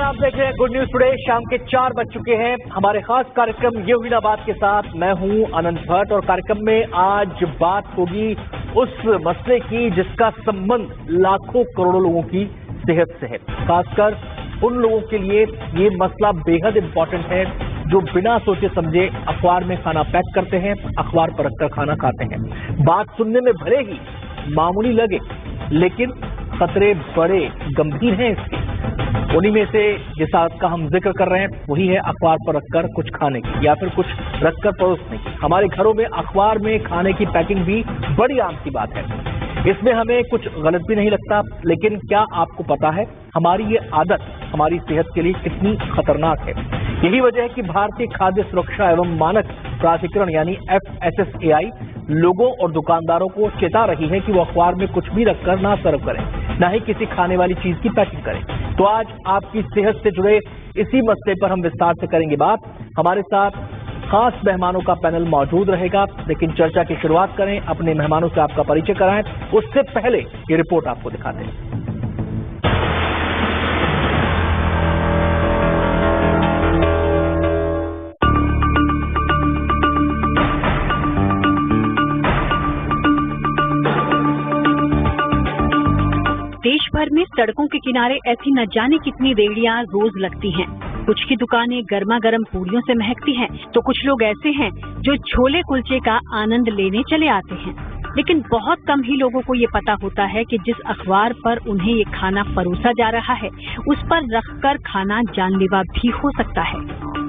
आप देख रहे हैं गुड न्यूज टुडे। शाम के 4 बज चुके हैं। हमारे खास कार्यक्रम ये हुई ना बात के साथ मैं हूं अनंत भट्ट और कार्यक्रम में आज बात होगी उस मसले की जिसका संबंध लाखों करोड़ों लोगों की सेहत से है। खासकर उन लोगों के लिए ये मसला बेहद इंपॉर्टेंट है जो बिना सोचे समझे अखबार में खाना पैक करते हैं, अखबार पर रखकर खाना खाते हैं। बात सुनने में भले ही मामूली लगे लेकिन खतरे बड़े गंभीर हैं इसके। उन्हीं में से जिस आदत का हम जिक्र कर रहे हैं वही है अखबार पर रखकर कुछ खाने की या फिर कुछ रखकर परोसने की। हमारे घरों में अखबार में खाने की पैकिंग भी बड़ी आम सी बात है। इसमें हमें कुछ गलत भी नहीं लगता, लेकिन क्या आपको पता है हमारी ये आदत हमारी सेहत के लिए कितनी खतरनाक है। यही वजह है कि भारतीय खाद्य सुरक्षा एवं मानक प्राधिकरण यानी FSSAI लोगों और दुकानदारों को चेता रही है कि वो अखबार में कुछ भी रखकर ना सर्व करें, ना ही किसी खाने वाली चीज की पैकिंग करें। तो आज आपकी सेहत से जुड़े इसी मसले पर हम विस्तार से करेंगे बात। हमारे साथ खास मेहमानों का पैनल मौजूद रहेगा, लेकिन चर्चा की शुरुआत करें, अपने मेहमानों से आपका परिचय कराएं। उससे पहले ये रिपोर्ट आपको दिखाते हैं। देश भर में सड़कों के किनारे ऐसी न जाने कितनी रेहड़ियां रोज लगती हैं। कुछ की दुकानें गर्मा गर्म पूरियों से महकती हैं, तो कुछ लोग ऐसे हैं जो छोले कुलचे का आनंद लेने चले आते हैं। लेकिन बहुत कम ही लोगों को ये पता होता है कि जिस अखबार पर उन्हें ये खाना परोसा जा रहा है उस पर रखकर खाना जानलेवा भी हो सकता है।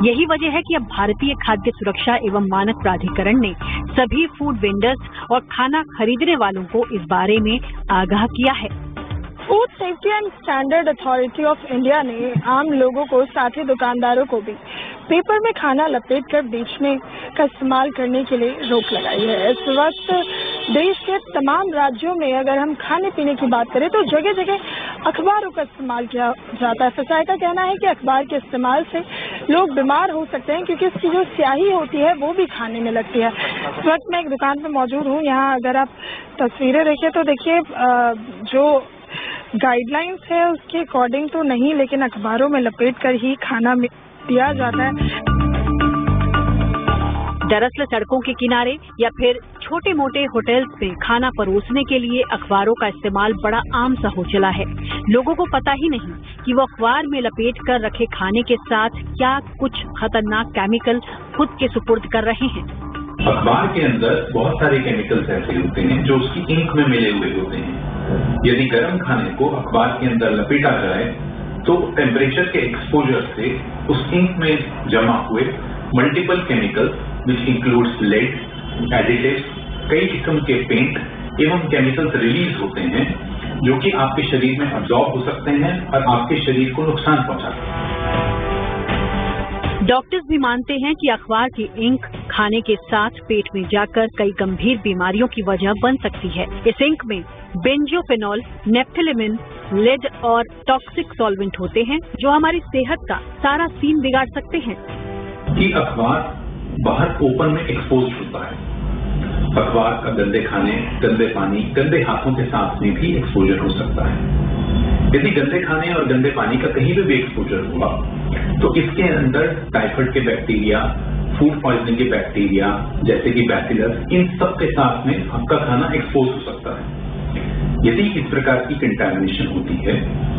यही वजह है कि अब भारतीय खाद्य सुरक्षा एवं मानक प्राधिकरण ने सभी फूड वेंडर्स और खाना खरीदने वालों को इस बारे में आगाह किया है। Food safety and standard authority of India ने आम लोगों को, साथ ही दुकानदारों को भी पेपर में खाना लपेटकर बेचने का इस्तेमाल करने के लिए रोक लगाई है। इस वक्त देश के तमाम राज्यों में अगर हम खाने पीने की बात करें तो जगह जगह अखबारों का इस्तेमाल किया जाता है। FSSAI का कहना है कि अखबार के इस्तेमाल से लोग बीमार हो सकते हैं क्योंकि इसकी जो स्याही होती है वो भी खाने में लगती है। इस वक्त मैं एक दुकान पर मौजूद हूँ। यहाँ अगर आप तस्वीरें देखें तो देखिए जो गाइडलाइंस है उसके अकॉर्डिंग तो नहीं, लेकिन अखबारों में लपेट कर ही खाना दिया जाता है। दरअसल सड़कों के किनारे या फिर छोटे मोटे होटल्स में खाना परोसने के लिए अखबारों का इस्तेमाल बड़ा आम सा हो चला है। लोगों को पता ही नहीं कि वो अखबार में लपेट कर रखे खाने के साथ क्या कुछ खतरनाक केमिकल खुद के सुपुर्द कर रहे हैं। अखबार के अंदर बहुत सारे केमिकल्स ऐसे होते हैं जो उसकी इंक में मिले हुए होते हैं। यदि गर्म खाने को अखबार के अंदर लपेटा जाए तो टेम्परेचर के एक्सपोजर से उस इंक में जमा हुए multiple chemicals which includes lead, additives, कई किस्म के पेंट एवं केमिकल्स रिलीज होते हैं जो कि आपके शरीर में अब्जॉर्ब हो सकते हैं और आपके शरीर को नुकसान पहुंचा सकते हैं। डॉक्टर्स भी मानते हैं कि अखबार की इंक खाने के साथ पेट में जाकर कई गंभीर बीमारियों की वजह बन सकती है। इस इंक में बेंजोफिनॉल, नेफ्थेलेमिन, लेड और टॉक्सिक सॉल्वेंट होते हैं जो हमारी सेहत का सारा सीन बिगाड़ सकते हैं। कि अखबार बाहर ओपन में एक्सपोज होता है। अखबार का गंदे खाने, गंदे पानी, गंदे हाथों के साथ में भी एक्सपोजर हो सकता है। यदि गंदे खाने और गंदे पानी का कहीं भी एक्सपोजर हुआ तो इसके अंदर टाइफाइड के बैक्टीरिया, फूड पॉइजनिंग के बैक्टीरिया जैसे कि बैसिलस, इन सब के साथ में आपका खाना एक्सपोज हो सकता है। यदि इस प्रकार की कंटैमिनेशन होती है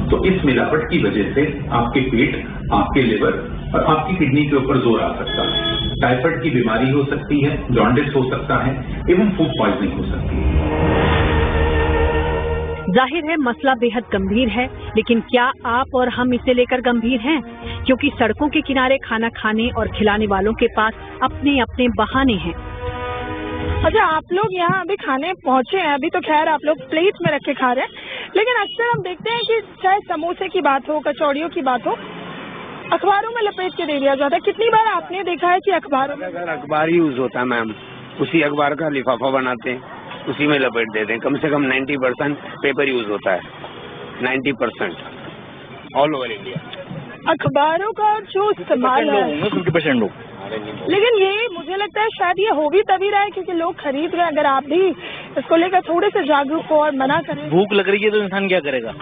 तो इस मिलावट की वजह से आपके पेट, आपके लिवर और आपकी किडनी के ऊपर जोर आ सकता है। टाइफाइड की बीमारी हो सकती है, जॉन्डिस हो सकता है एवं फूड पॉइजनिंग हो सकती है। जाहिर है मसला बेहद गंभीर है, लेकिन क्या आप और हम इसे लेकर गंभीर हैं? क्योंकि सड़कों के किनारे खाना खाने और खिलाने वालों के पास अपने अपने बहाने हैं। अच्छा, आप लोग यहाँ अभी खाने पहुँचे हैं, अभी तो खैर आप लोग प्लेट में रख के खा रहे हैं, लेकिन अक्सर हम देखते हैं कि चाहे समोसे की बात हो, कचौड़ियों की बात हो, अखबारों में लपेट के दे दिया जाता है। कितनी बार आपने देखा है कि अखबारों में अखबार यूज होता है मैम, उसी अखबार का लिफाफा बनाते हैं, उसी में लपेट देते हैं। कम से कम 90% पेपर यूज होता है, 90% ऑल ओवर इंडिया। अखबारों का जो इस्तेमाल है 50% लोग, लेकिन ये मुझे लगता है शायद ये हो भी तभी रहा है क्योंकि लोग खरीद रहे हैं। अगर आप भी इसको लेकर थोड़े से जागरूक हो और मना करें। भूख लग रही है तो इंसान क्या करेगा।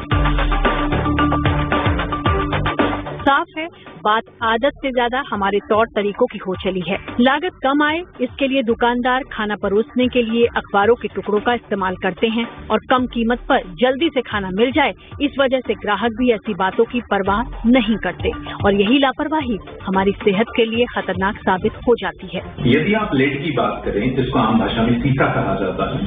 साफ है, बात आदत से ज्यादा हमारे तौर तरीकों की हो चली है। लागत कम आए, इसके लिए दुकानदार खाना परोसने के लिए अखबारों के टुकड़ों का इस्तेमाल करते हैं और कम कीमत पर जल्दी से खाना मिल जाए, इस वजह से ग्राहक भी ऐसी बातों की परवाह नहीं करते और यही लापरवाही हमारी सेहत के लिए खतरनाक साबित हो जाती है। यदि आप लेड की बात करें, जिसको आम भाषा में सीसा कहा जाता है,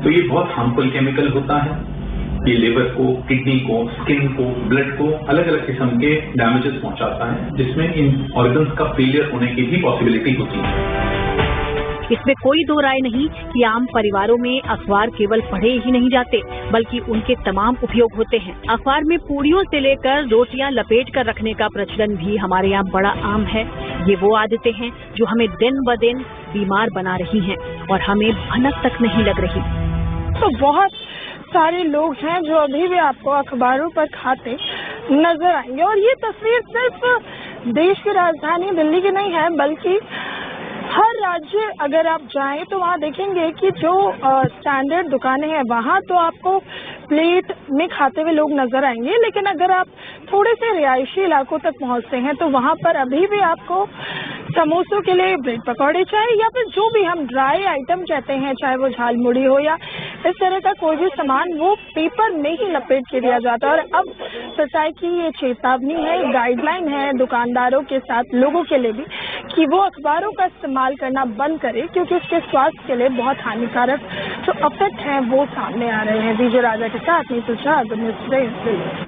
तो ये बहुत हार्मफुल केमिकल होता है। ये लिवर को, किडनी को, स्किन को, ब्लड को अलग अलग किस्म के डैमेजेस पहुंचाता है, जिसमें इन ऑर्गन्स का फेलियर होने की भी पॉसिबिलिटी होती है। इसमें कोई दो राय नहीं कि आम परिवारों में अखबार केवल पढ़े ही नहीं जाते, बल्कि उनके तमाम उपयोग होते हैं। अखबार में पूड़ियों से लेकर रोटियां लपेट कर रखने का प्रचलन भी हमारे यहाँ बड़ा आम है। ये वो आदतें हैं जो हमें दिन ब दिन बीमार बना रही हैं और हमें भनक तक नहीं लग रही। तो बहुत सारे लोग हैं जो अभी भी आपको अखबारों पर खाते नजर आएंगे और ये तस्वीर सिर्फ देश की राजधानी दिल्ली की नहीं है, बल्कि हर राज्य अगर आप जाएं तो वहाँ देखेंगे कि जो स्टैंडर्ड दुकानें हैं वहाँ तो आपको प्लेट में खाते हुए लोग नजर आएंगे, लेकिन अगर आप थोड़े से रिहायशी इलाकों तक पहुँचते हैं तो वहाँ पर अभी भी आपको समोसों के लिए ब्रेड पकौड़े चाहे या फिर जो भी हम ड्राई आइटम कहते हैं, चाहे वो झालमुड़ी हो या इस तरह का कोई भी सामान, वो पेपर में ही लपेट के दिया जाता है। और अब सरकार की ये चेतावनी है, गाइडलाइन है दुकानदारों के साथ लोगों के लिए भी कि वो अखबारों का इस्तेमाल करना बंद करें, क्योंकि उसके स्वास्थ्य के लिए बहुत हानिकारक जो इफेक्ट हैं वो सामने आ रहे हैं। विजय राजा के साथ नीतू झा, दिल्ली।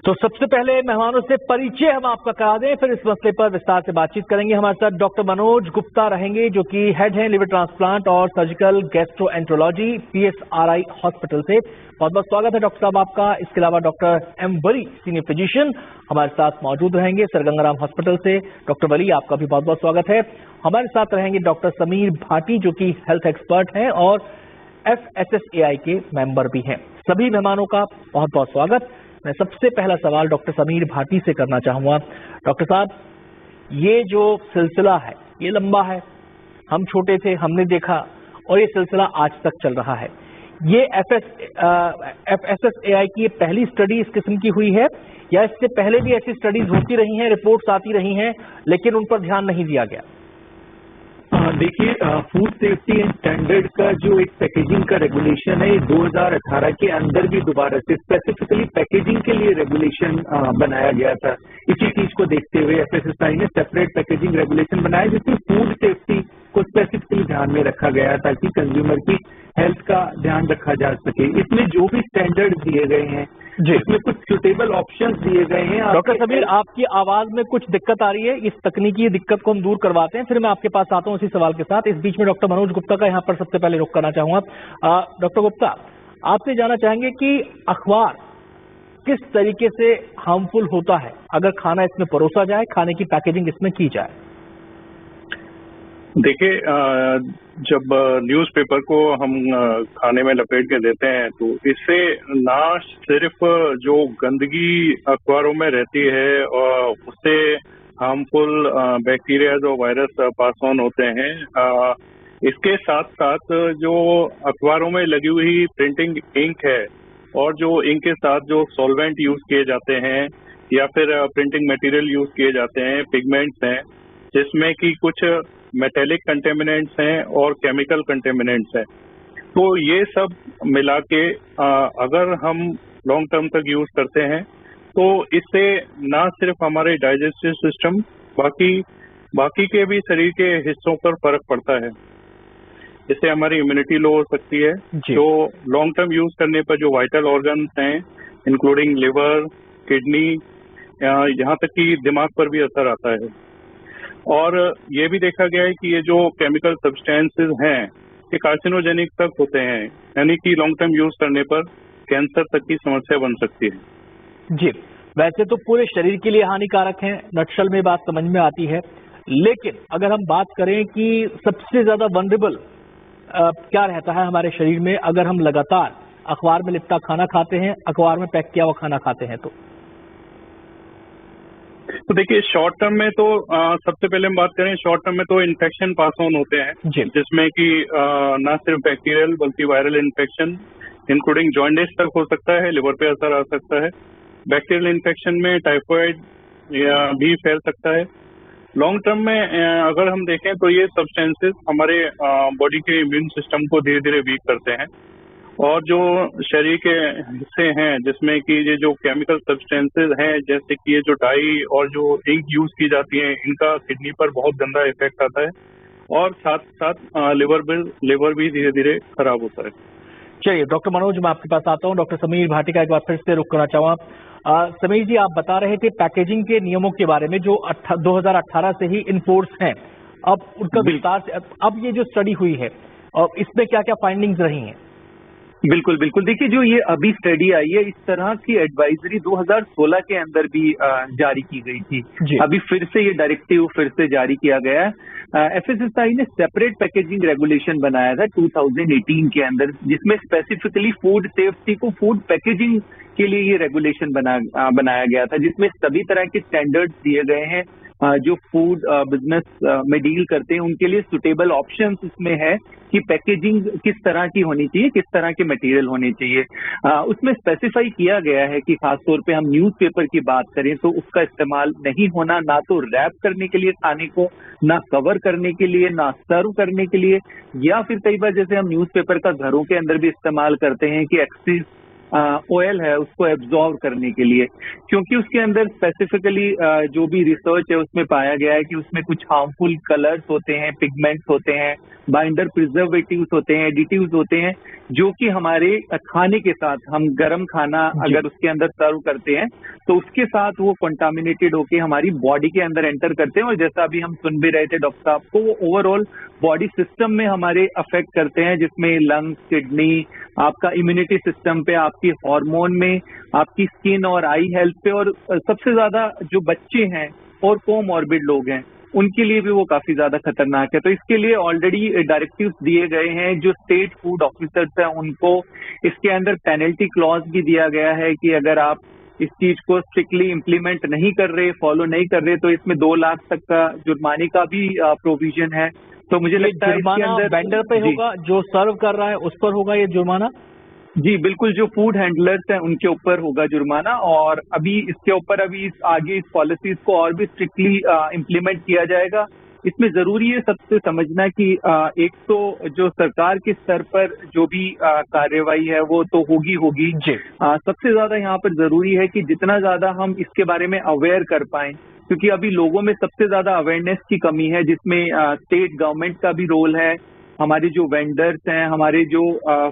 तो सबसे पहले मेहमानों से परिचय हम आपका करा दें, फिर इस मसले पर विस्तार से बातचीत करेंगे। हमारे साथ डॉक्टर मनोज गुप्ता रहेंगे, जो कि हेड हैं लिवर ट्रांसप्लांट और सर्जिकल गैस्ट्रोएंट्रोलॉजी PSRI हॉस्पिटल से। बहुत बहुत स्वागत है डॉक्टर साहब आपका। इसके अलावा डॉक्टर M वली, सीनियर फिजिशियन, हमारे साथ मौजूद रहेंगे सर गंगाराम हॉस्पिटल से। डॉक्टर वली, आपका भी बहुत बहुत स्वागत है। हमारे साथ रहेंगे डॉक्टर समीर भाटी, जो कि हेल्थ एक्सपर्ट हैं और FSSAI के मेंबर भी हैं। सभी मेहमानों का बहुत बहुत स्वागत। मैं सबसे पहला सवाल डॉक्टर समीर भाटी से करना चाहूंगा। डॉक्टर साहब, ये जो सिलसिला है ये लंबा है, हम छोटे थे हमने देखा और ये सिलसिला आज तक चल रहा है। ये FSSAI की ये पहली स्टडी इस किस्म की हुई है या इससे पहले भी ऐसी स्टडीज होती रही हैं, रिपोर्ट्स आती रही हैं, लेकिन उन पर ध्यान नहीं दिया गया? देखिए, फूड सेफ्टी एंड स्टैंडर्ड का जो एक पैकेजिंग का रेगुलेशन है, 2018 के अंदर भी दोबारा से स्पेसिफिकली पैकेजिंग के लिए रेगुलेशन बनाया गया था। इसी चीज को देखते हुए FSSAI ने सेपरेट पैकेजिंग रेगुलेशन बनाया, जिसमें फूड सेफ्टी को स्पेसिफिकली ध्यान में रखा गया ताकि कंज्यूमर की हेल्थ का ध्यान रखा जा सके। इसमें जो भी स्टैंडर्ड दिए गए हैं, इसमें कुछ सुटेबल ऑप्शंस दिए गए हैं। डॉक्टर समीर, आपकी आवाज में कुछ दिक्कत आ रही है, इस तकनीकी दिक्कत को हम दूर करवाते हैं, फिर मैं आपके पास आता हूं इसी सवाल के साथ। इस बीच में डॉक्टर मनोज गुप्ता का यहाँ पर सबसे पहले रुख करना चाहूंगा। डॉक्टर गुप्ता, आपसे जानना चाहेंगे कि अखबार किस तरीके से हार्मफुल होता है अगर खाना इसमें परोसा जाए, खाने की पैकेजिंग इसमें की जाए? देखिए, जब न्यूज़पेपर को हम खाने में लपेट के देते हैं तो इससे ना सिर्फ जो गंदगी अखबारों में रहती है और उससे हार्मफुल बैक्टीरियाज और वायरस पास ऑन होते हैं, इसके साथ साथ जो अखबारों में लगी हुई प्रिंटिंग इंक है और जो इंक के साथ जो सॉल्वेंट यूज किए जाते हैं या फिर प्रिंटिंग मटेरियल यूज किए जाते हैं, पिगमेंट्स हैं, जिसमें कि कुछ मेटेलिक कंटेमिनेंट्स हैं और केमिकल कंटेमिनेंट्स हैं। तो ये सब मिला के अगर हम लॉन्ग टर्म तक यूज करते हैं तो इससे ना सिर्फ हमारे डाइजेस्टिव सिस्टम बाकी के भी शरीर के हिस्सों पर फर्क पड़ता है। इससे हमारी इम्यूनिटी लो हो सकती है। तो लॉन्ग टर्म यूज करने पर जो वाइटल ऑर्गन्स हैं, इंक्लूडिंग लिवर, किडनी, यहाँ तक कि दिमाग पर भी असर आता है। और ये भी देखा गया है कि ये जो केमिकल सब्सटेंसेस हैं ये कार्सिनोजेनिक तक होते हैं, यानी कि लॉन्ग टर्म यूज करने पर कैंसर तक की समस्या बन सकती है। जी, वैसे तो पूरे शरीर के लिए हानिकारक है, नटशल में बात समझ में आती है, लेकिन अगर हम बात करें कि सबसे ज्यादा वनरेबल क्या रहता है हमारे शरीर में अगर हम लगातार अखबार में लिपटा खाना खाते हैं, अखबार में पैक किया हुआ खाना खाते हैं, तो देखिए, शॉर्ट टर्म में तो सबसे पहले हम बात करें, शॉर्ट टर्म में तो इन्फेक्शन पास ऑन होते हैं, जिसमें कि ना सिर्फ बैक्टीरियल बल्कि वायरल इन्फेक्शन इंक्लूडिंग जॉन्डिस तक हो सकता है, लिवर पे असर आ सकता है। बैक्टीरियल इन्फेक्शन में टाइफाइड भी फैल सकता है। लॉन्ग टर्म में अगर हम देखें तो ये सब्सटेंसेस हमारे बॉडी के इम्यून सिस्टम को धीरे धीरे वीक करते हैं, और जो शरीर के हिस्से हैं जिसमें कि ये जो केमिकल सब्सटेंसेस हैं, जैसे कि ये जो डाई और जो इंक यूज की जाती है, इनका किडनी पर बहुत गंदा इफेक्ट आता है, और साथ साथ लिवर भी धीरे धीरे खराब होता है। चलिए डॉक्टर मनोज, मैं आपके पास आता हूं। डॉक्टर समीर भाटी का एक बार फिर से रुख करना चाहूंगा। समीर जी, आप बता रहे थे पैकेजिंग के नियमों के बारे में जो 2018 से ही इन्फोर्स हैं, अब उनका विस्तार से अब ये जो स्टडी हुई है और इसमें क्या क्या फाइंडिंग्स रही हैं? बिल्कुल बिल्कुल, देखिए जो ये अभी स्टडी आई है, इस तरह की एडवाइजरी 2016 के अंदर भी जारी की गई थी। अभी फिर से ये डायरेक्टिव फिर से जारी किया गया है। एफएसएसआई ने सेपरेट पैकेजिंग रेगुलेशन बनाया था 2018 के अंदर, जिसमें स्पेसिफिकली फूड सेफ्टी को फूड पैकेजिंग के लिए ये रेगुलेशन बनाया गया था, जिसमें सभी तरह के स्टैंडर्ड्स दिए गए हैं जो फूड बिजनेस में डील करते हैं उनके लिए सुटेबल ऑप्शंस उसमें है कि पैकेजिंग किस तरह की होनी चाहिए, किस तरह के मटेरियल होने चाहिए। उसमें स्पेसिफाई किया गया है कि खासतौर पे हम न्यूज़पेपर की बात करें तो उसका इस्तेमाल नहीं होना, ना तो रैप करने के लिए खाने को, ना कवर करने के लिए, ना सर्व करने के लिए, या फिर कई बार जैसे हम न्यूज़पेपर का घरों के अंदर भी इस्तेमाल करते हैं कि एक्सेस ऑयल है उसको एब्जॉर्ब करने के लिए, क्योंकि उसके अंदर स्पेसिफिकली जो भी रिसर्च है उसमें पाया गया है कि उसमें कुछ हार्मफुल कलर्स होते हैं, पिगमेंट्स होते हैं, बाइंडर प्रिजर्वेटिव्स होते हैं, एडिटिव्स होते हैं, जो कि हमारे खाने के साथ, हम गर्म खाना अगर उसके अंदर सर्व करते हैं तो उसके साथ वो कंटामिनेटेड होके हमारी बॉडी के अंदर एंटर करते हैं, और जैसा अभी हम सुन भी रहे थे डॉक्टर साहब को, वो ओवरऑल बॉडी सिस्टम में हमारे अफेक्ट करते हैं, जिसमें लंग्स, किडनी, आपका इम्यूनिटी सिस्टम पे, आपकी हार्मोन में, आपकी स्किन और आई हेल्थ पे, और सबसे ज्यादा जो बच्चे हैं और कोमॉर्बिड लोग हैं उनके लिए भी वो काफी ज्यादा खतरनाक है। तो इसके लिए ऑलरेडी डायरेक्टिव्स दिए गए हैं, जो स्टेट फूड ऑफिसर्स हैं उनको इसके अंदर पेनल्टी क्लॉज भी दिया गया है कि अगर आप इस चीज को स्ट्रिक्टली इम्प्लीमेंट नहीं कर रहे, फॉलो नहीं कर रहे, तो इसमें 2 लाख तक का जुर्माने का भी प्रोविजन है। तो मुझे लगता है जुर्माना वेंडर पे होगा, जो सर्व कर रहा है उस पर होगा ये जुर्माना? जी बिल्कुल, जो फूड हैंडलर्स हैं उनके ऊपर होगा जुर्माना, और अभी इसके ऊपर अभी आगे इस पॉलिसीज को और भी स्ट्रिक्टली इम्प्लीमेंट किया जाएगा। इसमें जरूरी है सबसे समझना कि एक तो जो सरकार के स्तर पर जो भी कार्रवाई है वो तो होगी। सबसे ज्यादा यहाँ पर जरूरी है कि जितना ज्यादा हम इसके बारे में अवेयर कर पाएं, क्योंकि अभी लोगों में सबसे ज्यादा अवेयरनेस की कमी है, जिसमें स्टेट गवर्नमेंट का भी रोल है, हमारे जो वेंडर्स हैं, हमारे जो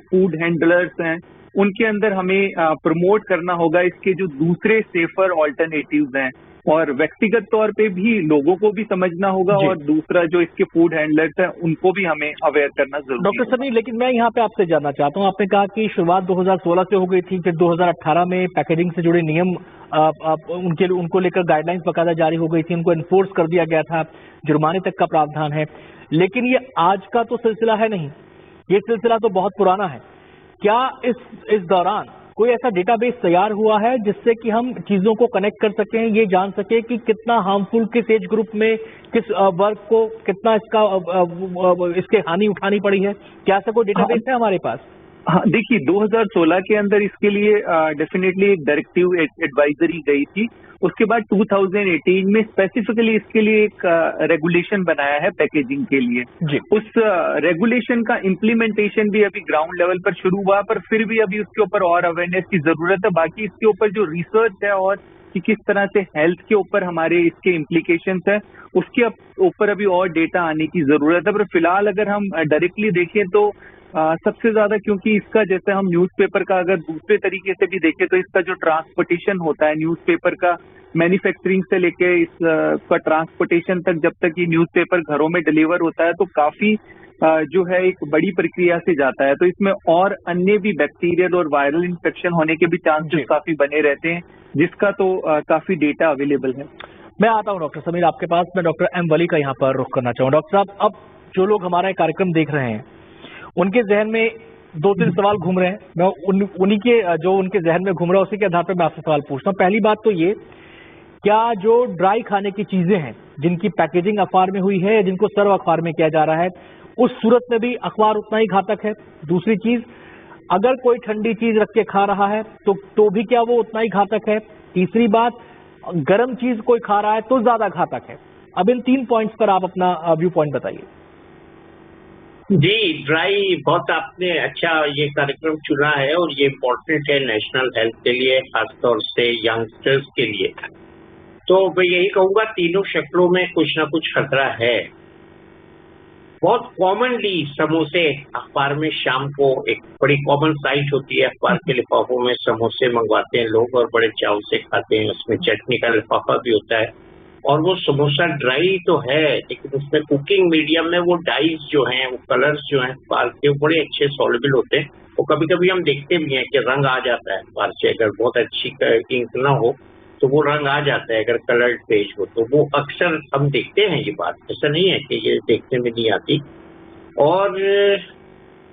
फूड हैंडलर्स हैं, उनके अंदर हमें प्रमोट करना होगा इसके जो दूसरे सेफर ऑल्टरनेटिव्स हैं, और व्यक्तिगत तौर पे भी लोगों को भी समझना होगा, और दूसरा जो इसके फूड हैंडलर्स हैं उनको भी हमें अवेयर करना जरूरी है। डॉक्टर समीर, लेकिन मैं यहाँ पे आपसे जानना चाहता हूँ, आपने कहा कि शुरुआत 2016 से हो गई थी, फिर 2018 में पैकेजिंग से जुड़े नियम उनको लेकर गाइडलाइंस बकायदा जारी हो गई थी, उनको एनफोर्स कर दिया गया था, जुर्माने तक का प्रावधान है। लेकिन ये आज का तो सिलसिला है नहीं, ये सिलसिला तो बहुत पुराना है। क्या इस दौरान कोई ऐसा डेटाबेस तैयार हुआ है जिससे कि हम चीजों को कनेक्ट कर सकें, ये जान सके कि कितना हार्मफुल किस एज ग्रुप में, किस वर्ग को कितना इसके हानि उठानी पड़ी है? क्या ऐसा कोई डेटाबेस है हमारे पास? हाँ, देखिए 2016 के अंदर इसके लिए डेफिनेटली एक डायरेक्टिव एडवाइजरी गई थी। उसके बाद 2018 में स्पेसिफिकली इसके लिए एक रेगुलेशन बनाया है पैकेजिंग के लिए। उस रेगुलेशन का इम्प्लीमेंटेशन भी अभी ग्राउंड लेवल पर शुरू हुआ, पर फिर भी अभी उसके ऊपर और अवेयरनेस की जरूरत है। बाकी इसके ऊपर जो रिसर्च है और कि किस तरह से हेल्थ के ऊपर हमारे इसके इम्प्लीकेशंस है, उसके ऊपर अभी और डेटा आने की जरूरत है। पर फिलहाल अगर हम डायरेक्टली देखें तो सबसे ज्यादा, क्योंकि इसका जैसे हम न्यूज़पेपर का अगर दूसरे तरीके से भी देखें तो इसका जो ट्रांसपोर्टेशन होता है न्यूज़पेपर का, मैन्युफैक्चरिंग से लेके इसका ट्रांसपोर्टेशन तक, जब तक ये न्यूज़पेपर घरों में डिलीवर होता है तो काफी जो है एक बड़ी प्रक्रिया से जाता है। तो इसमें और अन्य भी बैक्टीरियल और वायरल इन्फेक्शन होने के भी चांसेस काफी बने रहते हैं, जिसका तो काफी डेटा अवेलेबल है। मैं आता हूँ डॉक्टर समीर आपके पास। मैं डॉक्टर एम वली का यहाँ पर रुख करना चाहूँ। डॉक्टर साहब, अब जो लोग हमारा कार्यक्रम देख रहे हैं उनके जहन में 2-3 सवाल घूम रहे हैं। मैं उन्हीं के जो उनके जहन में घूम रहा है उसी के आधार पर मैं आपसे सवाल पूछता हूँ। पहली बात तो ये, क्या जो ड्राई खाने की चीजें हैं जिनकी पैकेजिंग अखबार में हुई है या जिनको सर्व अखबार में किया जा रहा है, उस सूरत में भी अखबार उतना ही घातक है? दूसरी चीज, अगर कोई ठंडी चीज रख के खा रहा है तो भी क्या वो उतना ही घातक है? तीसरी बात, गर्म चीज कोई खा रहा है तो ज्यादा घातक है। अब इन 3 पॉइंट्स पर आप अपना व्यू पॉइंट बताइए। जी, ड्राई बहुत आपने अच्छा ये कार्यक्रम चुना है और ये इम्पोर्टेंट है नेशनल हेल्थ के लिए, खासतौर से यंगस्टर्स के लिए। तो मैं यही कहूंगा, तीनों शक्लों में कुछ ना कुछ खतरा है। बहुत कॉमनली समोसे अखबार में शाम को एक बड़ी कॉमन साइट होती है, अखबार के लिफाफों में समोसे मंगवाते हैं लोग और बड़े चाव से खाते हैं। उसमें चटनी का लिफाफा भी होता है और वो समोसा ड्राई तो है, लेकिन उसमें कुकिंग मीडियम में वो डाइज जो हैं, वो कलर्स जो हैं अखबार के, वो बड़े अच्छे सॉल्युबल होते हैं। वो कभी कभी हम देखते भी हैं कि रंग आ जाता है अखबार से, अगर बहुत अच्छी इंक ना हो तो वो रंग आ जाता है, अगर कलर्ड पेज हो तो। वो अक्सर हम देखते हैं, ये बात ऐसा नहीं है कि ये देखने में नहीं आती। और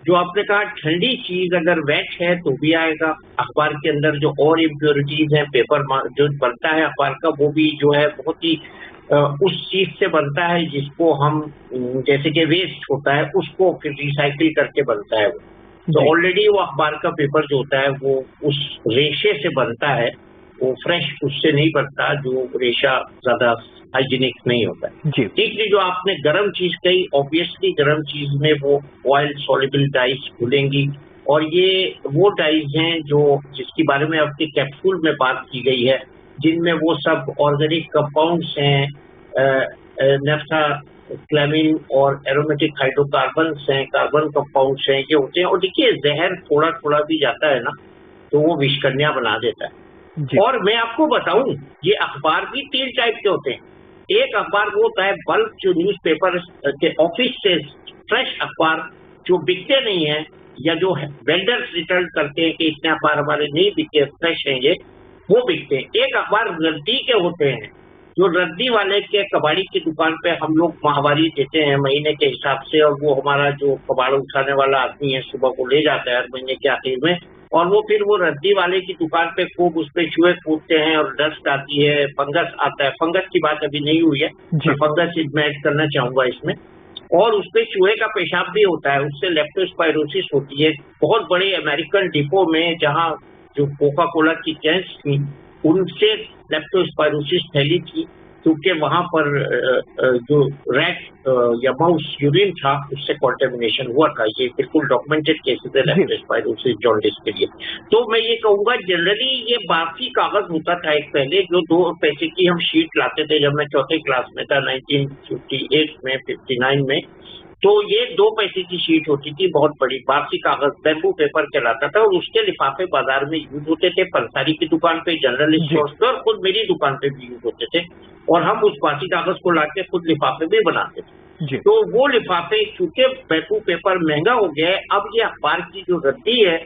जो आपने कहा, ठंडी चीज अगर वेट है तो भी आएगा अखबार के अंदर। जो और इम्प्योरिटीज हैं, पेपर जो बनता है अखबार का, वो भी जो है बहुत ही उस चीज से बनता है जिसको हम, जैसे कि वेस्ट होता है उसको फिर रिसाइकिल करके बनता है वो। तो ऑलरेडी वो अखबार का पेपर जो होता है वो उस रेशे से बनता है, वो फ्रेश उससे नहीं बनता, जो रेशा ज्यादा हाइजीनिक नहीं होता है। तीसरी जो आपने गर्म चीज कही, ऑब्वियसली गर्म चीज में वो ऑयल सॉल्युबल डाइज घुलेंगी, और ये वो डाइज हैं जो जिसके बारे में आपके कैप्सूल में बात की गई है, जिनमें वो सब ऑर्गेनिक कंपाउंड्स हैं, नेफ्था, क्लेमिन और एरोमेटिक हाइड्रोकार्बन्स हैं, कार्बन कंपाउंड्स हैं, ये होते हैं। और देखिए, जहर थोड़ा थोड़ा भी जाता है ना तो वो विषकन्या बना देता है। और मैं आपको बताऊं, ये अखबार भी 3 टाइप के होते हैं। एक अखबार वो होता है बल्क, जो न्यूज़पेपर के ऑफिस से फ्रेश अखबार जो बिकते नहीं है, या जो वेंडर्स रिटर्न करते हैं कि इतने अखबार हमारे नहीं बिके, फ्रेश हैं ये, वो बिकते हैं। एक अखबार रद्दी के होते हैं, जो रद्दी वाले के कबाड़ी की दुकान पे हम लोग माहवारी देते हैं महीने के हिसाब से, और वो हमारा जो कबाड़ उठाने वाला आदमी है सुबह को ले जाता है हर महीने के आखिर में, और वो फिर वो रद्दी वाले की दुकान पे खूब उस पे चूहे कूदते हैं और डस्ट आती है, फंगस आता है। फंगस की बात अभी नहीं हुई है, मैं फंगस मैं ऐड करना चाहूंगा इसमें। और उस पे चूहे का पेशाब भी होता है, उससे लेप्टोस्पाइरोसिस होती है। बहुत बड़े अमेरिकन डिपो में जहाँ जो कोका कोला की कैंस थी, उनसे लेप्टोस्पाइरोसिस फैली थी, क्योंकि वहां पर जो रैट या माउस यूरिन था, उससे कॉन्टेमिनेशन हुआ था। ये बिल्कुल डॉक्यूमेंटेड केसेस है लेप्टोस्पाइरोसिस जॉन्डिस के लिए। तो मैं ये कहूंगा, जनरली ये बासी कागज होता था एक पहले, जो 2 पैसे की हम शीट लाते थे जब मैं 4th क्लास में था, 1958 में, 59 में। तो ये 2 पैसे की शीट होती थी, बहुत बड़ी बासी कागज, बैम्बू पेपर कहलाता था, और उसके लिफाफे बाजार में यूज होते थे, पंसारी की दुकान पे, जनरल स्टोर्स पे, और खुद मेरी दुकान पे भी यूज होते थे। और हम उस बासी कागज को लाके खुद लिफाफे भी बनाते थे। तो वो लिफाफे, चूंकि बैम्बू पेपर महंगा हो गया है, अब ये अखबार की जो रद्दी है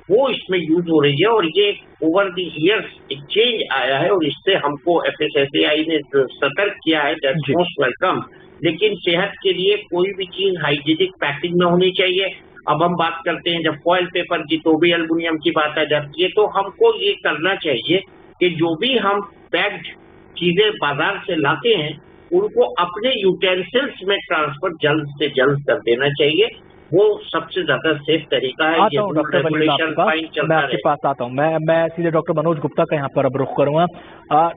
वो इसमें यूज हो रही है, और ये ओवर द ईयर्स एक चेंज आया है, और इससे हमको FSSAI ने सतर्क किया है, दैट्स मोस्ट वेलकम। लेकिन सेहत के लिए कोई भी चीज हाइजीनिक पैकिंग में होनी चाहिए। अब हम बात करते हैं जब फॉयल पेपर की, तो भी एल्युमिनियम की बात आ जाती है। तो हमको ये करना चाहिए कि जो भी हम पैक्ड चीजें बाजार से लाते हैं, उनको अपने यूटेंसिल्स में ट्रांसफर जल्द से जल्द कर देना चाहिए। वो सबसे ज्यादा सेफ तरीका है। आता हूँ डॉक्टर वलीद, मैं आपके पास आता हूँ। मैं सीधे डॉक्टर मनोज गुप्ता का यहाँ पर अब रुख करूंगा।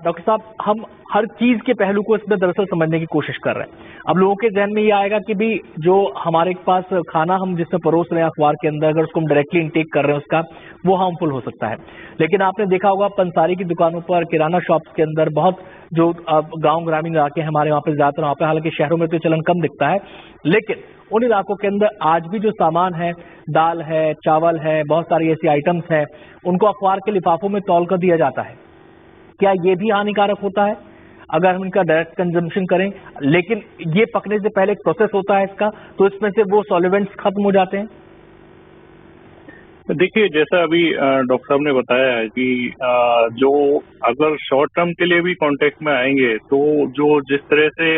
डॉक्टर साहब, हम हर चीज के पहलू को इसमें दरअसल समझने की कोशिश कर रहे हैं। अब लोगों के जहन में ये आएगा कि भी जो हमारे पास खाना हम जिसमें परोस रहे हैं अखबार के अंदर, अगर उसको हम डायरेक्टली इनटेक कर रहे हैं उसका, वो हार्मफुल हो सकता है। लेकिन आपने देखा होगा पंसारी की दुकानों पर, किराना शॉप्स के अंदर, बहुत जो गाँव ग्रामीण इलाके हैं हमारे, वहाँ पे ज्यादातर, वहाँ पे हालांकि शहरों में तो चलन कम दिखता है, लेकिन उन इलाकों के अंदर आज भी जो सामान है, दाल है, चावल है, बहुत सारी ऐसी आइटम्स हैं, उनको अखबार के लिफाफों में तौल कर दिया जाता है। क्या ये भी हानिकारक होता है अगर हम इनका डायरेक्ट कंजम्पशन करें? लेकिन ये पकने से पहले एक प्रोसेस होता है इसका, तो इसमें से वो सॉल्वेंट्स खत्म हो जाते हैं। देखिए, जैसा अभी डॉक्टर साहब ने बताया है कि जो अगर शॉर्ट टर्म के लिए भी कांटेक्ट में आएंगे, तो जो जिस तरह से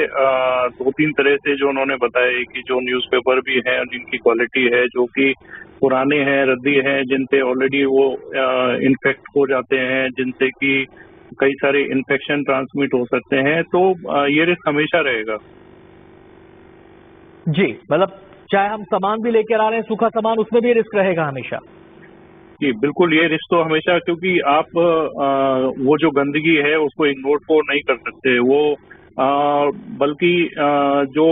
2-3 तरह से जो उन्होंने बताया कि जो न्यूज़पेपर भी हैं जिनकी क्वालिटी है, जो कि पुराने हैं, रद्दी हैं, जिनसे ऑलरेडी वो इन्फेक्ट हो जाते हैं, जिनसे कि कई सारे इन्फेक्शन ट्रांसमिट हो सकते हैं, तो ये रिस्क हमेशा रहेगा। जी, मतलब चाहे हम सामान भी लेकर आ रहे हैं, सूखा सामान, उसमें भी रिस्क रहेगा हमेशा। जी बिल्कुल, ये रिस्क तो हमेशा, क्योंकि आप वो जो गंदगी है उसको इग्नोर तो नहीं कर सकते, वो बल्कि जो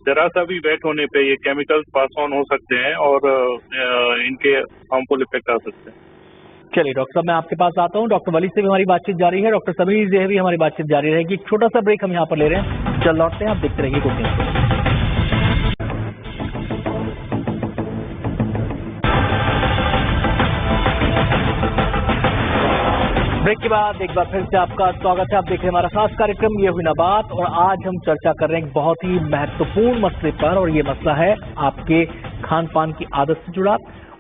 जरा सा भी वेट होने पे ये केमिकल्स पास ऑन हो सकते हैं और इनके हार्मफुल इफेक्ट आ सकते हैं। चलिए डॉक्टर साहब, मैं आपके पास आता हूँ। डॉक्टर वली से भी हमारी बातचीत जारी है, डॉक्टर समीर से भी हमारी बातचीत जारी रहेगी। एक छोटा सा ब्रेक हम यहाँ पर ले रहे हैं, चल लौटते हैं, आप देखते रहिए कुछ नहीं। ब्रेक के बाद एक बार फिर से आपका स्वागत है। आप देख रहे हैं हमारा खास कार्यक्रम ये हुई ना बात, और आज हम चर्चा कर रहे हैं एक बहुत ही महत्वपूर्ण मसले पर, और ये मसला है आपके खान पान की आदत से जुड़ा,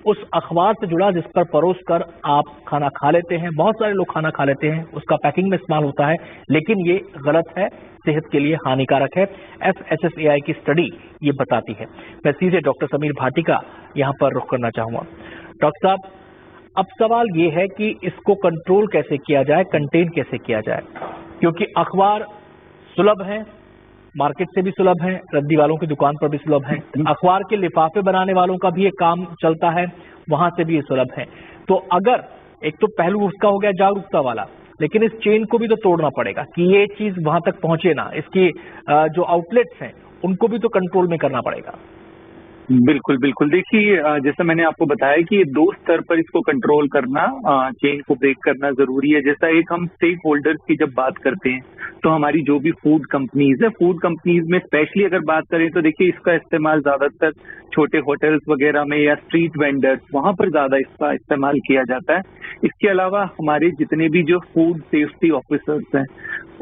उस अखबार से जुड़ा जिस पर परोस कर आप खाना खा लेते हैं। बहुत सारे लोग खाना खा लेते हैं, उसका पैकिंग में इस्तेमाल होता है, लेकिन ये गलत है, सेहत के लिए हानिकारक है। FSSAI की स्टडी ये बताती है। मैं सीधे डॉक्टर समीर भाटी का यहाँ पर रुख करना चाहूँगा। डॉक्टर साहब, अब सवाल ये है कि इसको कंट्रोल कैसे किया जाए, कंटेन कैसे किया जाए, क्योंकि अखबार सुलभ है, मार्केट से भी सुलभ है, रद्दी वालों की दुकान पर भी सुलभ है, अखबार के लिफाफे बनाने वालों का भी एक काम चलता है, वहां से भी ये सुलभ है। तो अगर एक तो पहलू उसका हो गया जागरूकता वाला, लेकिन इस चेन को भी तो तोड़ना पड़ेगा कि ये चीज वहां तक पहुंचे ना, इसकी जो आउटलेट्स हैं उनको भी तो कंट्रोल में करना पड़ेगा। बिल्कुल बिल्कुल, देखिए जैसा मैंने आपको बताया कि ये दो स्तर पर इसको कंट्रोल करना, चेन को ब्रेक करना जरूरी है। जैसा एक हम स्टेक होल्डर्स की जब बात करते हैं तो हमारी जो भी फूड कंपनीज है, फूड कंपनीज में स्पेशली अगर बात करें तो देखिए इसका इस्तेमाल ज्यादातर छोटे होटल्स वगैरह में या स्ट्रीट वेंडर्स, वहां पर ज्यादा इसका इस्तेमाल किया जाता है। इसके अलावा हमारे जितने भी जो फूड सेफ्टी ऑफिसर्स हैं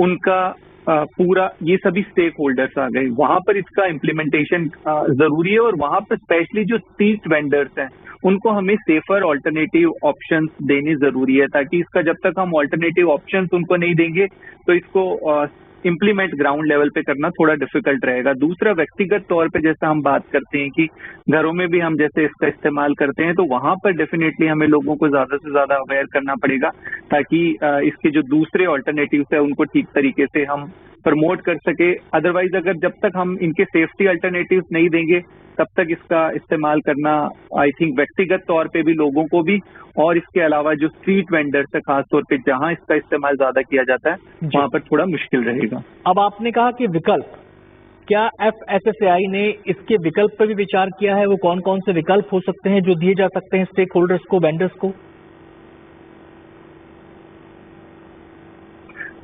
उनका पूरा, ये सभी स्टेक होल्डर्स आ गए, वहां पर इसका इम्प्लीमेंटेशन जरूरी है। और वहां पर स्पेशली जो स्ट्रीट वेंडर्स हैं उनको हमें सेफर ऑल्टरनेटिव ऑप्शंस देने जरूरी है, ताकि इसका जब तक हम ऑल्टरनेटिव ऑप्शंस उनको नहीं देंगे तो इसको इम्प्लीमेंट ग्राउंड लेवल पे करना थोड़ा डिफिकल्ट रहेगा। दूसरा, व्यक्तिगत तौर पे जैसा हम बात करते हैं कि घरों में भी हम जैसे इसका इस्तेमाल करते हैं, तो वहां पर डेफिनेटली हमें लोगों को ज्यादा से ज्यादा अवेयर करना पड़ेगा, ताकि इसके जो दूसरे ऑल्टरनेटिव्स है उनको ठीक तरीके से हम प्रमोट कर सके। अदरवाइज अगर जब तक हम इनके सेफ्टी अल्टरनेटिव्स नहीं देंगे तब तक इसका इस्तेमाल करना, आई थिंक व्यक्तिगत तौर पे भी लोगों को भी, और इसके अलावा जो स्ट्रीट वेंडर्स है खासतौर पे जहां इसका इस्तेमाल ज्यादा किया जाता है वहां पर थोड़ा मुश्किल रहेगा। अब आपने कहा कि विकल्प, क्या FSSAI ने इसके विकल्प पर भी विचार किया है? वो कौन कौन से विकल्प हो सकते हैं जो दिए जा सकते हैं स्टेक होल्डर्स को, वेंडर्स को?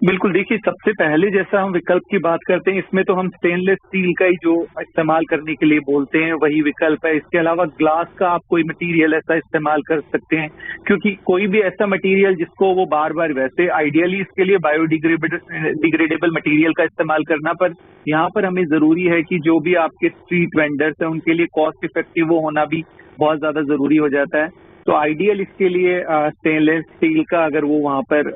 बिल्कुल, देखिए सबसे पहले जैसा हम विकल्प की बात करते हैं, इसमें तो हम स्टेनलेस स्टील का ही जो इस्तेमाल करने के लिए बोलते हैं वही विकल्प है। इसके अलावा ग्लास का आप कोई मटेरियल ऐसा इस्तेमाल कर सकते हैं, क्योंकि कोई भी ऐसा मटेरियल जिसको वो बार बार, वैसे आइडियली इसके लिए बायोडिग्रेडेबल मटेरियल का इस्तेमाल करना, पर यहाँ पर हमें जरूरी है कि जो भी आपके स्ट्रीट वेंडर्स हैं उनके लिए कॉस्ट इफेक्टिव वो होना भी बहुत ज्यादा जरूरी हो जाता है। तो आइडियल इसके लिए स्टेनलेस स्टील का अगर वो वहां पर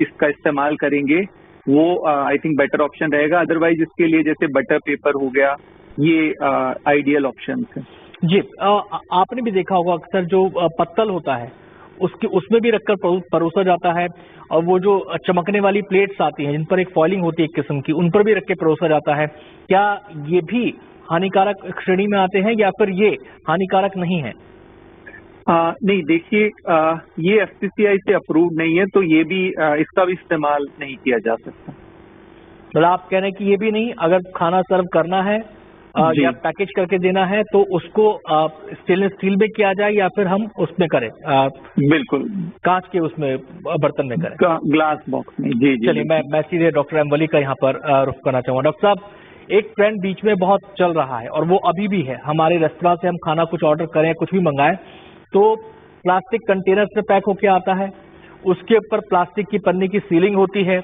इसका इस्तेमाल करेंगे वो आई थिंक बेटर ऑप्शन रहेगा। अदरवाइज इसके लिए जैसे बटर पेपर हो गया, ये आइडियल ऑप्शन है। जी, आपने भी देखा होगा अक्सर जो पत्तल होता है उसमें भी रखकर परोसा जाता है, और वो जो चमकने वाली प्लेट्स आती हैं जिन पर एक फॉइलिंग होती है एक किस्म की, उन पर भी रख के परोसा जाता है। क्या ये भी हानिकारक श्रेणी में आते हैं या फिर ये हानिकारक नहीं है? नहीं, देखिए ये FSSAI से अप्रूव नहीं है, तो ये भी इसका भी इस्तेमाल नहीं किया जा सकता। मतलब आप कह रहे हैं कि ये भी नहीं, अगर खाना सर्व करना है या पैकेज करके देना है तो उसको स्टेनलेस स्टील में किया जाए या फिर हम उसमें करें, बिल्कुल कांच के उसमें बर्तन में करें, ग्लास बॉक्स में। जी जी। चलिए, मैं सीधे डॉक्टर एम वली का यहाँ पर रुख करना चाहूँगा। डॉक्टर साहब, एक ट्रेंड बीच में बहुत चल रहा है और वो अभी भी है, हमारे रेस्टोरेंट से हम खाना कुछ ऑर्डर करें, कुछ भी मंगाएं तो प्लास्टिक कंटेनर से पैक होके आता है, उसके ऊपर प्लास्टिक की पन्नी की सीलिंग होती है।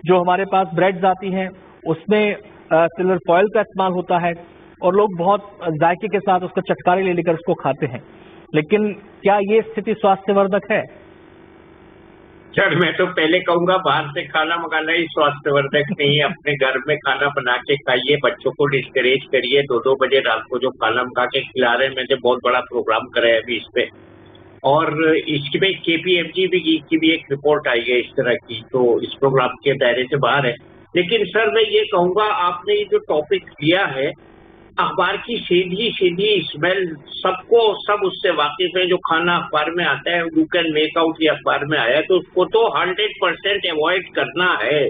जो हमारे पास ब्रेड्स आती हैं उसमें सिल्वर फॉइल का इस्तेमाल होता है और लोग बहुत जायके के साथ उसका चटकारे ले लेकर उसको खाते हैं। लेकिन क्या ये स्थिति स्वास्थ्यवर्धक है? सर, मैं तो पहले कहूंगा बाहर से खाना मंगाना ही स्वास्थ्यवर्धक नहीं है। अपने घर में खाना बना के खाइए, बच्चों को डिस्करेज करिए। 2-2 बजे रात को जो खाना मंगा के खिला रहे हैं, मैंने बहुत बड़ा प्रोग्राम करा है अभी इस पे, और इसमें KPMG की भी एक रिपोर्ट आई है इस तरह की, तो इस प्रोग्राम के दायरे से बाहर है। लेकिन सर, मैं ये कहूंगा, आपने ये जो टॉपिक लिया है, अखबार की सीधी सीधी स्मेल सब उससे वाकिफ है। जो खाना अखबार में आता है यू कैन मेक आउट ये अखबार में आया है, तो उसको तो 100% अवॉइड करना है।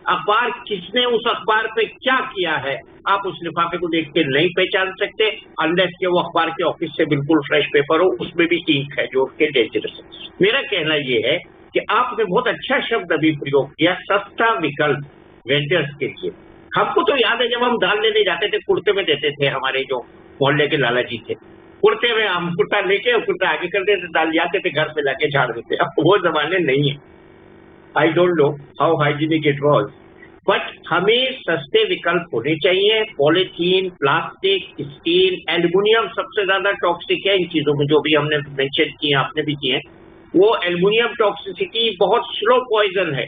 अखबार किसने उस अखबार पे क्या किया है आप उस लिफाफे को देख के नहीं पहचान सकते, अनलेस कि वो अखबार के ऑफिस से बिल्कुल फ्रेश पेपर हो, उसमें भी इंक है जो उसके डेंजरस है। मेरा कहना ये है कि आपने बहुत अच्छा शब्द अभी प्रयोग किया, सस्ता विकल्प वेंडर्स के लिए। हमको तो याद है जब हम दाल लेने जाते थे कुर्ते में देते थे, हमारे जो मोहल्ले के लाला जी थे, कुर्ते में हम कुर्ता लेके कुर्ता आगे कर देते, दाल जाते थे घर पे लाके झाड़ देते। अब वो जमाने नहीं है। I don't know how hygienic it was, but हमें सस्ते विकल्प होने चाहिए। पॉलीथीन, प्लास्टिक, स्टील, एल्युमिनियम सबसे ज्यादा टॉक्सिक है इन चीजों में, जो भी हमने मेंशन किए आपने भी किए। वो एल्युमिनियम टॉक्सिसिटी बहुत स्लो पॉइजन है,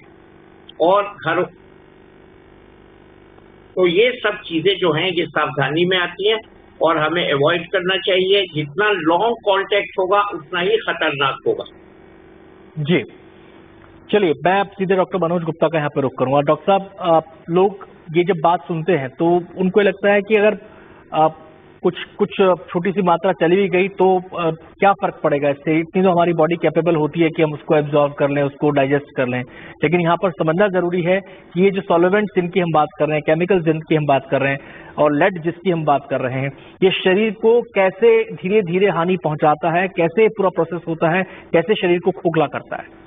और घर तो ये सब चीजें जो हैं ये सावधानी में आती हैं और हमें अवॉइड करना चाहिए। जितना लॉन्ग कांटेक्ट होगा उतना ही खतरनाक होगा। जी चलिए, मैं अब सीधे डॉक्टर मनोज गुप्ता का यहाँ पे रुक करूंगा। डॉक्टर साहब, लोग ये जब बात सुनते हैं तो उनको लगता है कि अगर कुछ छोटी सी मात्रा चली भी गई तो क्या फर्क पड़ेगा इससे, इतनी तो हमारी बॉडी कैपेबल होती है कि हम उसको एब्जॉर्ब कर लें, उसको डाइजेस्ट कर लें। लेकिन यहाँ पर समझना जरूरी है कि ये जो सॉल्वेंट्स जिनकी हम बात कर रहे हैं, केमिकल्स जिनकी हम बात कर रहे हैं और लेड जिसकी हम बात कर रहे हैं, ये शरीर को कैसे धीरे धीरे हानि पहुंचाता है, कैसे पूरा प्रोसेस होता है, कैसे शरीर को खोखला करता है।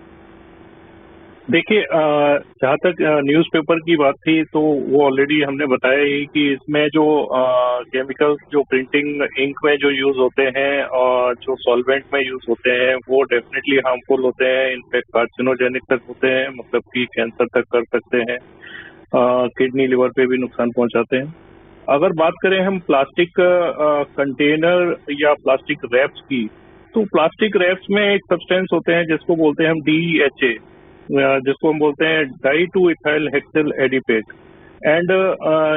देखिए, जहाँ तक न्यूज़पेपर की बात थी तो वो ऑलरेडी हमने बताया ही कि इसमें जो केमिकल्स जो प्रिंटिंग इंक में जो यूज होते हैं और जो सॉल्वेंट में यूज होते हैं वो डेफिनेटली हार्मफुल होते हैं, इनफैक्ट कार्सिनोजेनिक तक होते हैं, मतलब कि कैंसर तक कर सकते हैं, किडनी लिवर पे भी नुकसान पहुंचाते हैं। अगर बात करें हम प्लास्टिक कंटेनर या प्लास्टिक रैप्स की, तो प्लास्टिक रैप्स में एक सब्सटेंस होते हैं जिसको बोलते हैं हम DEHA, जिसको हम बोलते हैं di two ethyl hexyl adipate. And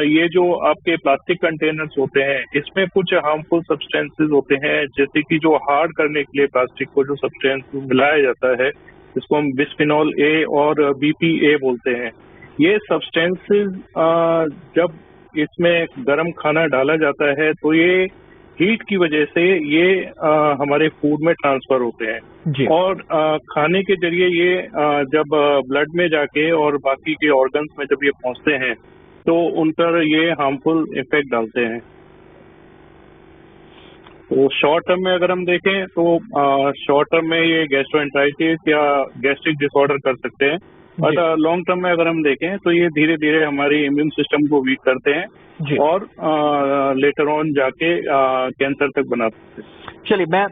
ये जो आपके प्लास्टिक कंटेनर्स होते हैं इसमें कुछ हार्मफुल सब्सटेंसेस होते हैं, जैसे कि जो हार्ड करने के लिए प्लास्टिक को जो सब्सटेंस मिलाया जाता है जिसको हम बिस्फिनॉल A और BPA बोलते हैं। ये सब्सटेंसेस जब इसमें गर्म खाना डाला जाता है तो ये हीट की वजह से ये हमारे फूड में ट्रांसफर होते हैं और खाने के जरिए ये जब ब्लड में जाके और बाकी के ऑर्गन्स में जब ये पहुंचते हैं तो उन पर ये हार्मफुल इफेक्ट डालते हैं। तो शॉर्ट टर्म में अगर हम देखें तो शॉर्ट टर्म में ये गैस्ट्रोएंटेराइटिस या गैस्ट्रिक डिसऑर्डर कर सकते हैं, बट लॉन्ग टर्म में अगर हम देखें तो ये धीरे धीरे हमारी इम्यून सिस्टम को वीक करते हैं और लेटर ऑन जाके कैंसर तक बना सकते हैं। चलिए, मैं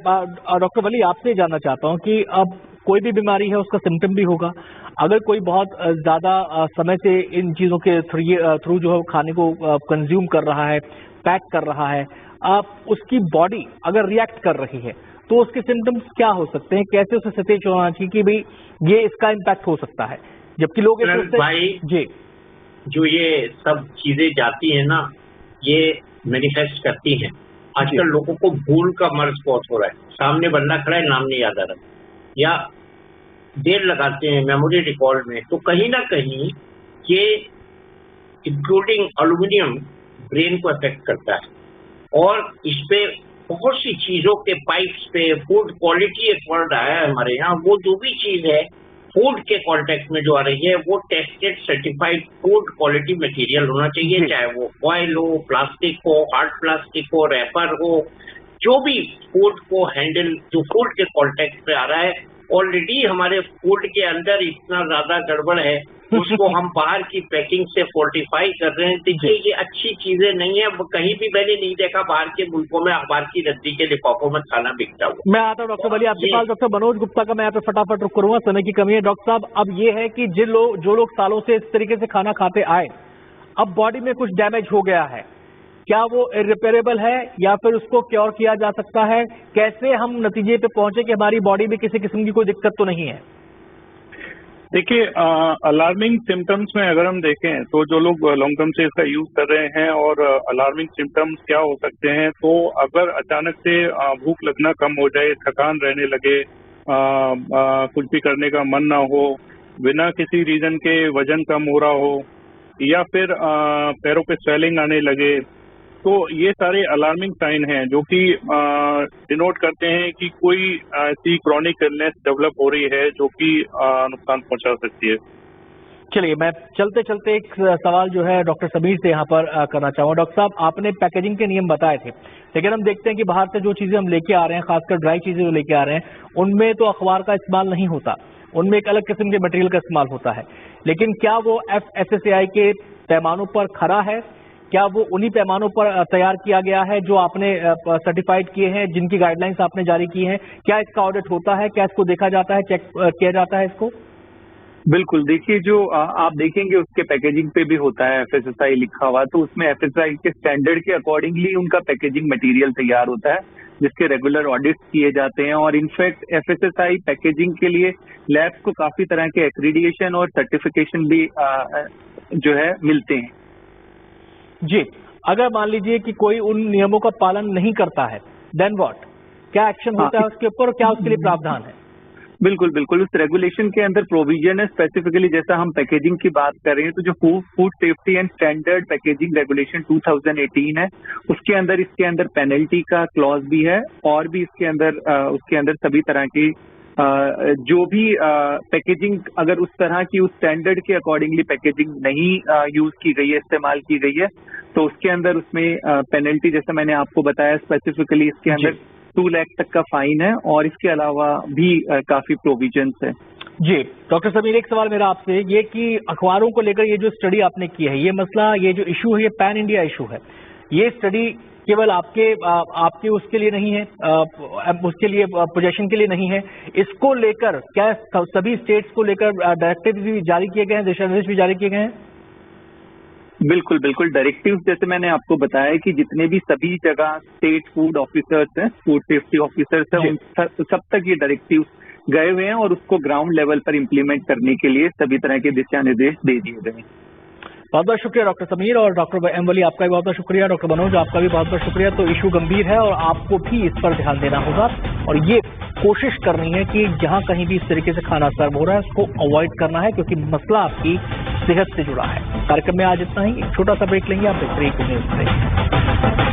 डॉक्टर वली आपसे जानना चाहता हूं कि अब कोई भी बीमारी है उसका सिम्टम भी होगा। अगर कोई बहुत ज्यादा समय से इन चीजों के थ्रू जो है खाने को कंज्यूम कर रहा है, पैक कर रहा है, उसकी बॉडी अगर रिएक्ट कर रही है तो उसके सिम्टम्स क्या हो सकते हैं, कैसे उसे सचेत होना चाहिए कि भाई ये इसका इम्पैक्ट हो सकता है, जबकि लोग भाई जी जो ये सब चीजें जाती है ना ये मैनिफेस्ट करती हैं। आजकल लोगों को भूल का मर्ज बहुत हो रहा है, सामने बंदा खड़ा है नाम नहीं याद आ रहा, या देर लगाते हैं मेमोरी रिकॉल में, तो कहीं ना कहीं ये इंक्लूडिंग एल्युमिनियम ब्रेन को अफेक्ट करता है। और इस पे बहुत सी चीजों के पाइप्स पे फूड क्वालिटी एक वर्ड आया है हमारे यहाँ, वो जो भी चीज है फूड के कॉन्टेक्ट में जो आ रही है वो tested certified food quality material होना चाहिए, चाहे वो फॉइल हो, प्लास्टिक हो, हार्ड प्लास्टिक हो, रैपर हो, जो भी फूड को हैंडल जो फूड के कॉन्टेक्ट पे आ रहा है। ऑलरेडी हमारे फूड के अंदर इतना ज्यादा गड़बड़ है उसको हम बाहर की पैकिंग से फोर्टिफाई कर रहे हैं। देखिए ये अच्छी चीजें नहीं है, कहीं भी मैंने नहीं देखा बाहर के मुल्कों में अखबार की रद्दी के लिफाफों में खाना बिकता हुआ। मैं आता हूँ डॉक्टर वली आपके पास। डॉक्टर मनोज गुप्ता का मैं यहाँ पे फटाफट रुक करूंगा, समय की कमी है। डॉक्टर साहब, अब ये है कि जो लोग सालों से इस तरीके से खाना खाते आए, अब बॉडी में कुछ डैमेज हो गया है, क्या वो इरिपेरेबल है या फिर उसको क्योर किया जा सकता है? कैसे हम नतीजे पे पहुंचे कि हमारी बॉडी में किसी किस्म की कोई दिक्कत तो नहीं है? देखिए, अलार्मिंग सिम्टम्स में अगर हम देखें तो जो लोग लॉन्ग टर्म से इसका यूज कर रहे हैं और अलार्मिंग सिम्टम्स क्या हो सकते हैं, तो अगर अचानक से भूख लगना कम हो जाए, थकान रहने लगे, कुछ भी करने का मन ना हो, बिना किसी रीजन के वजन कम हो रहा हो, या फिर पैरों पे स्वेलिंग आने लगे, तो ये सारे अलार्मिंग साइन हैं जो कि डिनोट करते हैं कि कोई ऐसी क्रॉनिक इलनेस डेवलप हो रही है जो कि नुकसान पहुंचा सकती है। चलिए, मैं चलते चलते एक सवाल जो है डॉक्टर समीर से यहाँ पर करना चाहूँगा। डॉक्टर साहब, आपने पैकेजिंग के नियम बताए थे, लेकिन हम देखते हैं कि बाहर से जो चीज़ें हम लेके आ रहे हैं, खासकर ड्राई चीज़ें जो लेके आ रहे हैं, उनमें तो अखबार का इस्तेमाल नहीं होता, उनमें एक अलग किस्म के मटेरियल का इस्तेमाल होता है। लेकिन क्या वो FSSAI के पैमानों पर खरा है? क्या वो उन्हीं पैमानों पर तैयार किया गया है जो आपने सर्टिफाइड किए हैं, जिनकी गाइडलाइंस आपने जारी की हैं? क्या इसका ऑडिट होता है? क्या इसको देखा जाता है, चेक किया जाता है इसको? बिल्कुल, देखिए जो आप देखेंगे उसके पैकेजिंग पे भी होता है FSSAI लिखा हुआ, तो उसमें FSSAI के स्टैंडर्ड के अकॉर्डिंगली उनका पैकेजिंग मटेरियल तैयार होता है, जिसके रेगुलर ऑडिट्स किए जाते हैं। और इनफैक्ट FSSAI पैकेजिंग के लिए लैब्स को काफी तरह के एक्रीडिएशन और सर्टिफिकेशन भी जो है मिलते हैं। जी, अगर मान लीजिए कि कोई उन नियमों का पालन नहीं करता है, देन व्हाट? क्या एक्शन होता है उसके ऊपर और क्या उसके लिए प्रावधान है? बिल्कुल बिल्कुल, उस रेगुलेशन के अंदर प्रोविजन है स्पेसिफिकली, जैसा हम पैकेजिंग की बात कर रहे हैं तो जो food safety and standard packaging regulation 2018 है, उसके अंदर इसके अंदर पेनल्टी का क्लॉज भी है और भी इसके अंदर सभी तरह की जो भी पैकेजिंग अगर उस तरह की उस स्टैंडर्ड के अकॉर्डिंगली पैकेजिंग नहीं यूज की गई है, इस्तेमाल की गई है, तो उसके अंदर उसमें पेनल्टी, जैसा मैंने आपको बताया स्पेसिफिकली, इसके अंदर 2 लाख तक का फाइन है और इसके अलावा भी काफी प्रोविजंस है। जी डॉक्टर समीर, एक सवाल मेरा आपसे ये कि अखबारों को लेकर ये जो स्टडी आपने की है, ये मसला, ये जो इशू है, ये पैन इंडिया इशू है। ये स्टडी केवल आपके उसके लिए नहीं है, उसके लिए पोजीशन के लिए नहीं है, इसको लेकर क्या सभी स्टेट्स को लेकर डायरेक्टिव भी जारी किए गए हैं, दिशा निर्देश भी जारी किए गए हैं? बिल्कुल बिल्कुल, डायरेक्टिव्स जैसे मैंने आपको बताया कि जितने भी सभी जगह स्टेट फूड ऑफिसर्स हैं, फूड सेफ्टी ऑफिसर्स हैं, उन सब तक ये डायरेक्टिव्स गए हुए हैं और उसको ग्राउंड लेवल पर इम्प्लीमेंट करने के लिए सभी तरह के दिशा निर्देश दे दिए गए हैं। बहुत बहुत शुक्रिया डॉक्टर समीर, और डॉक्टर एम वली आपका भी बहुत बहुत शुक्रिया, डॉक्टर मनोज आपका भी बहुत बहुत शुक्रिया। तो इशू गंभीर है और आपको भी इस पर ध्यान देना होगा और ये कोशिश करनी है कि जहां कहीं भी इस तरीके से खाना सर्व हो रहा है उसको अवॉइड करना है, क्योंकि मसला आपकी सेहत से जुड़ा है। कार्यक्रम में आज इतना ही, एक छोटा सा ब्रेक लेंगे, आप देख रहे हैं न्यूज़।